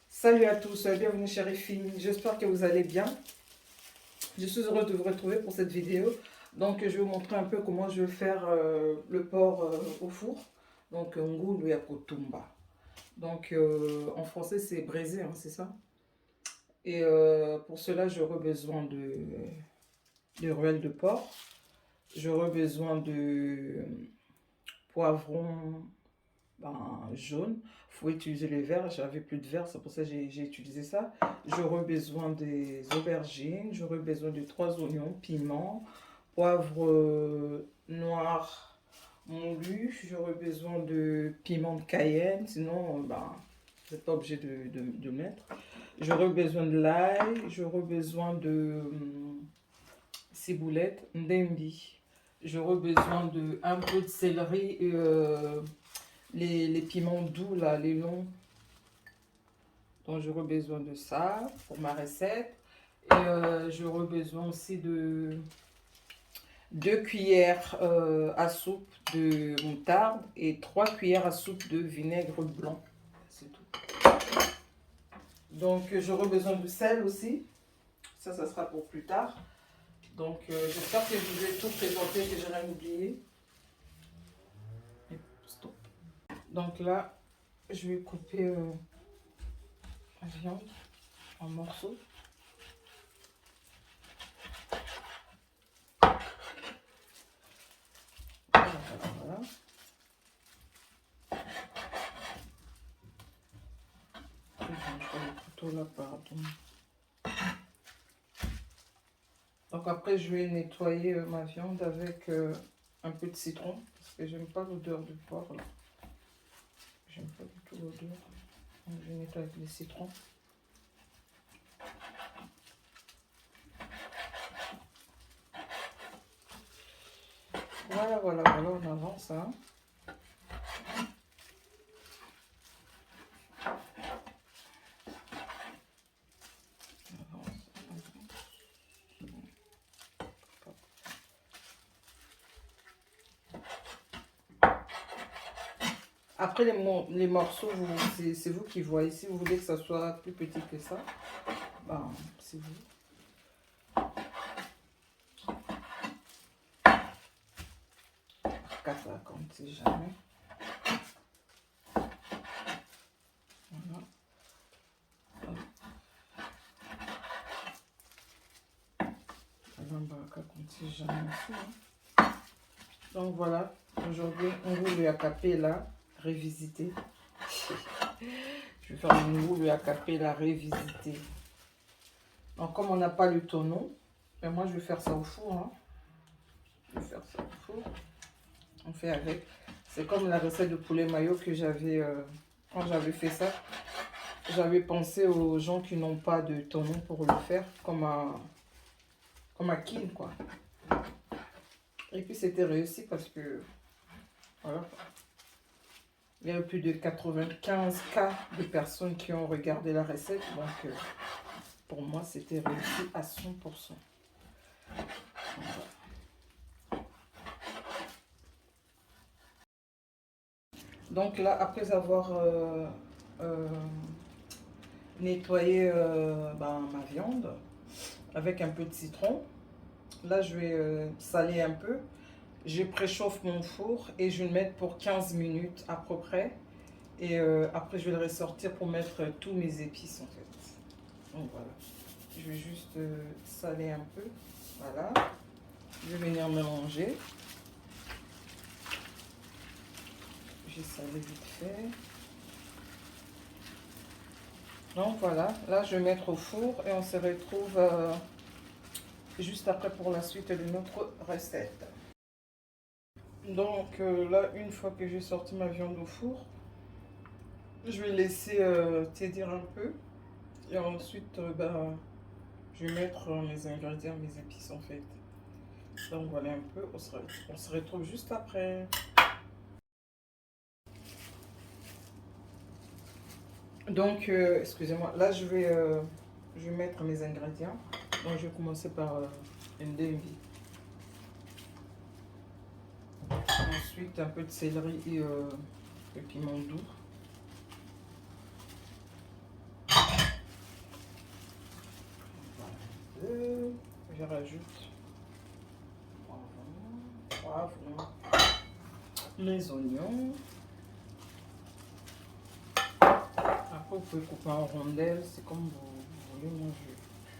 Salut à tous, bienvenue chez Rifine, j'espère que vous allez bien. Je suis heureuse de vous retrouver pour cette vidéo. Donc je vais vous montrer un peu comment je vais faire le porc au four. Donc ngulu ya kotumba. Donc en français c'est braisé, hein, c'est ça. Et pour cela j'aurai besoin de ruelle de porc. J'aurai besoin de poivron jaune. Il faut utiliser les verts, j'avais plus de verre, c'est pour ça que j'ai utilisé ça. J'aurai besoin des aubergines, j'aurai besoin de 3 oignons, piment, poivre noir moulu, j'aurai besoin de piment de Cayenne, sinon vous n'êtes pas obligé de mettre. J'aurai besoin de l'ail, j'aurai besoin de ciboulette, ndembi. J'aurai besoin de un peu de céleri et les piments doux là, les longs. Donc j'aurai besoin de ça pour ma recette. Et j'aurai besoin aussi de 2 cuillères à soupe de moutarde et 3 cuillères à soupe de vinaigre blanc. C'est tout. Donc j'aurai besoin de sel aussi. Ça sera pour plus tard. Donc j'espère que je vous ai tout présenté, que j'ai rien oublié. Stop. Donc là, je vais couper la viande en morceaux. Voilà. Je vais le couteau là, pardon. Donc après, je vais nettoyer ma viande avec un peu de citron. Parce que j'aime pas l'odeur du porc là. J'aime pas du tout l'odeur. Donc je nettoie avec le citron. Voilà, on avance. Hein. Après les morceaux, c'est vous qui voyez. Si vous voulez que ça soit plus petit que ça, c'est vous. Ça comme si jamais. Voilà. Comme si jamais aussi, hein. Donc voilà, aujourd'hui on vous le acapé là, révisité. Je vais faire une boule à capella révisiter. Donc comme on n'a pas le tonneau, mais moi je vais faire ça au four. Hein. Je vais faire ça au four. On fait avec. C'est comme la recette de poulet mayo que j'avais quand j'avais fait ça. J'avais pensé aux gens qui n'ont pas de tonneau pour le faire, comme à Kim quoi. Et puis c'était réussi parce que voilà. Il y a plus de 95 cas de personnes qui ont regardé la recette. Donc, pour moi, c'était réussi à 100%. Voilà. Donc là, après avoir nettoyé ma viande avec un peu de citron, là, je vais saler un peu. Je préchauffe mon four et je vais le mettre pour 15 minutes à peu près. Et après, je vais le ressortir pour mettre tous mes épices en fait. Donc voilà. Je vais juste saler un peu. Voilà. Je vais venir mélanger. J'ai salé vite fait. Donc voilà. Là, je vais mettre au four et on se retrouve juste après pour la suite de notre recette. Donc là, une fois que j'ai sorti ma viande au four, je vais laisser tiédir un peu. Et ensuite, je vais mettre mes ingrédients, mes épices en fait. Donc voilà un peu, on se retrouve juste après. Donc, excusez-moi, là je vais mettre mes ingrédients. Donc, je vais commencer par une demi. Ensuite, un peu de céleri et piment doux. Je rajoute poivron, les oignons. Après, vous pouvez couper en rondelles, c'est comme vous voulez. Moi,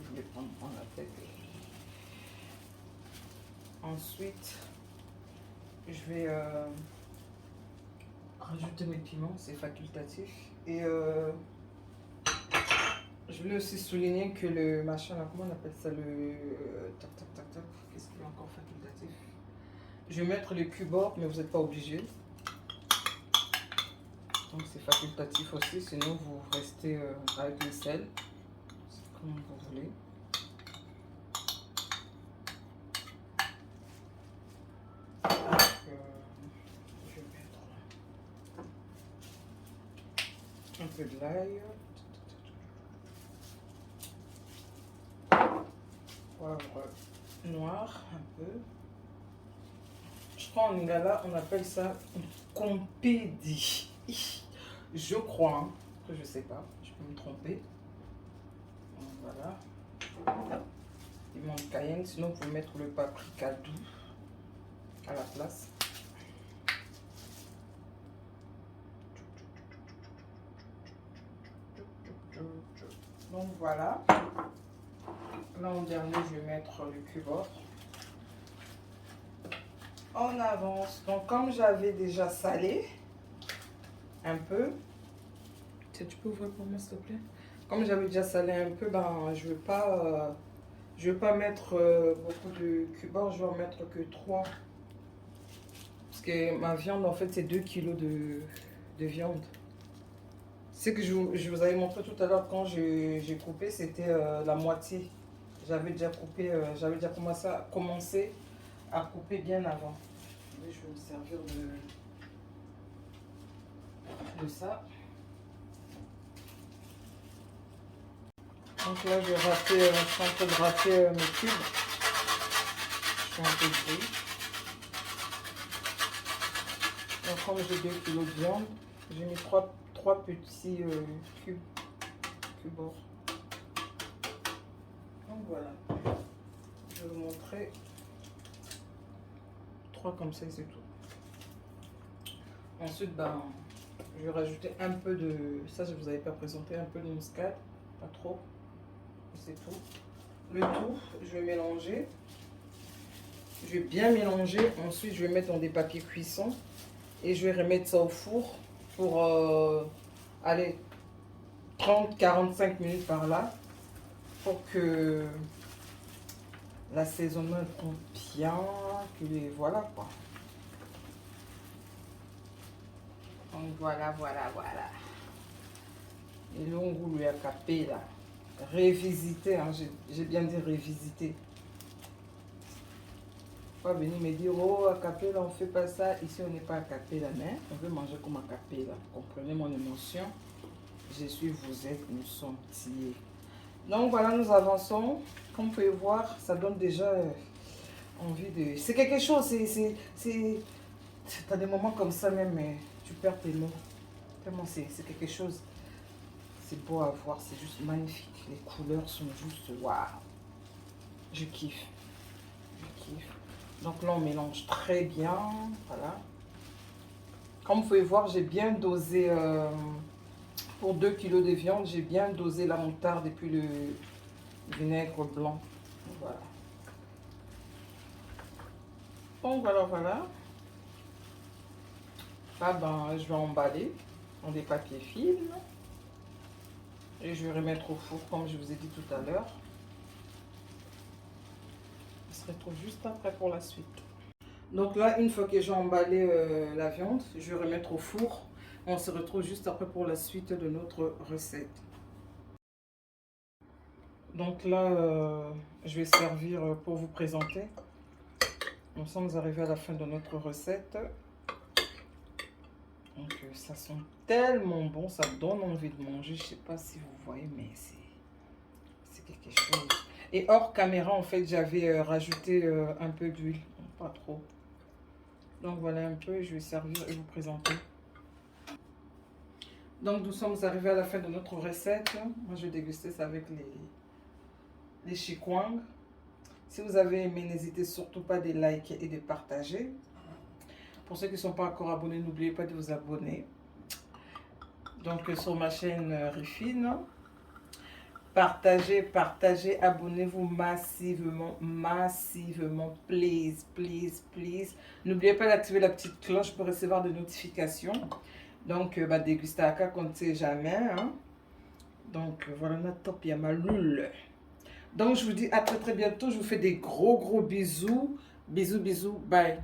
je vais prendre la tête. Ensuite, je vais rajouter mes piments, c'est facultatif. Et je voulais aussi souligner que le machin, là, comment on appelle ça, le tac tac tac tac, qu'est-ce qui est encore facultatif? Je vais mettre les cubes, mais vous n'êtes pas obligé. Donc c'est facultatif aussi, sinon vous restez avec le sel, c'est comme vous voulez. Je vais mettre un peu de l'ail, poivre noir un peu. Je crois en Lingala on appelle ça compédi. Je crois, hein. Après je sais pas, je peux me tromper. Donc, voilà. Piment de cayenne, sinon vous pouvez mettre le paprika doux à la place. Donc voilà. Là en dernier je vais mettre le cubeur. On avance. Donc comme j'avais déjà salé un peu, tu peux ouvrir pour moi s'il te plaît. Comme j'avais déjà salé un peu, ben je vais pas mettre beaucoup de cubeurs, je vais en mettre que 3. Parce que ma viande en fait c'est 2 kilos de viande. C'est que je vous avais montré tout à l'heure quand j'ai coupé, c'était la moitié. J'avais déjà coupé, j'avais déjà commencé à couper bien avant. Je vais me servir de ça. Donc là, je suis en train de râper mes cubes. Je fais un peu de bruit. Donc comme j'ai 2 kilos de viande, j'ai mis 3 petits cubes. Donc voilà. Je vais vous montrer. 3 comme ça et c'est tout. Ensuite, ben, je vais rajouter un peu de... Ça, je ne vous avais pas présenté. Un peu de muscade. Pas trop. C'est tout. Le tout, je vais mélanger. Je vais bien mélanger. Ensuite, je vais mettre dans des papiers cuisson. Et je vais remettre ça au four pour, aller 30-45 minutes par là. Pour que l'assaisonnement prend bien. Que les, voilà quoi. Donc voilà. Et là, on lui a capé là. Révisiter, hein, j'ai bien dit révisiter. Pas venir me dire, oh, à Capella, on fait pas ça. Ici, on n'est pas à Capella, mais on veut manger comme à Capella. Comprenez mon émotion. Je suis, vous êtes, nous sommes tiés. Donc voilà, nous avançons. Comme vous pouvez voir, ça donne déjà envie de... C'est quelque chose, t'as des moments comme ça même, mais tu perds tes mots. Tellement c'est quelque chose. C'est beau à voir, c'est juste magnifique. Les couleurs sont juste waouh. Je kiffe. Je kiffe. Donc là, on mélange très bien. Voilà. Comme vous pouvez voir, j'ai bien dosé, pour 2 kilos de viande, j'ai bien dosé la moutarde et puis le vinaigre blanc. Voilà. Donc voilà. Là, ben, je vais emballer dans des papiers films. Et je vais remettre au four, comme je vous ai dit tout à l'heure. On se retrouve juste après pour la suite. Donc là, une fois que j'ai emballé la viande, je vais remettre au four. On se retrouve juste après pour la suite de notre recette. Donc là, je vais servir pour vous présenter. Nous sommes arrivés à la fin de notre recette. Donc ça sent tellement bon, ça donne envie de manger. Je sais pas si vous voyez, mais c'est quelque chose. Et hors caméra, en fait, j'avais rajouté un peu d'huile, pas trop. Donc voilà un peu, je vais servir et vous présenter. Donc nous sommes arrivés à la fin de notre recette. Moi je vais déguster ça avec les chikwang. Si vous avez aimé, n'hésitez surtout pas de liker et de partager. Pour ceux qui ne sont pas encore abonnés, n'oubliez pas de vous abonner. Donc sur ma chaîne Rifine. Partagez, partagez, abonnez-vous massivement, massivement, please, please, please. N'oubliez pas d'activer la petite cloche pour recevoir des notifications. Donc, dégustaka qu'on ne sait jamais. Hein? Donc, voilà notre top yamalul. Donc, je vous dis à très très bientôt. Je vous fais des gros bisous. Bisous, bisous. Bye.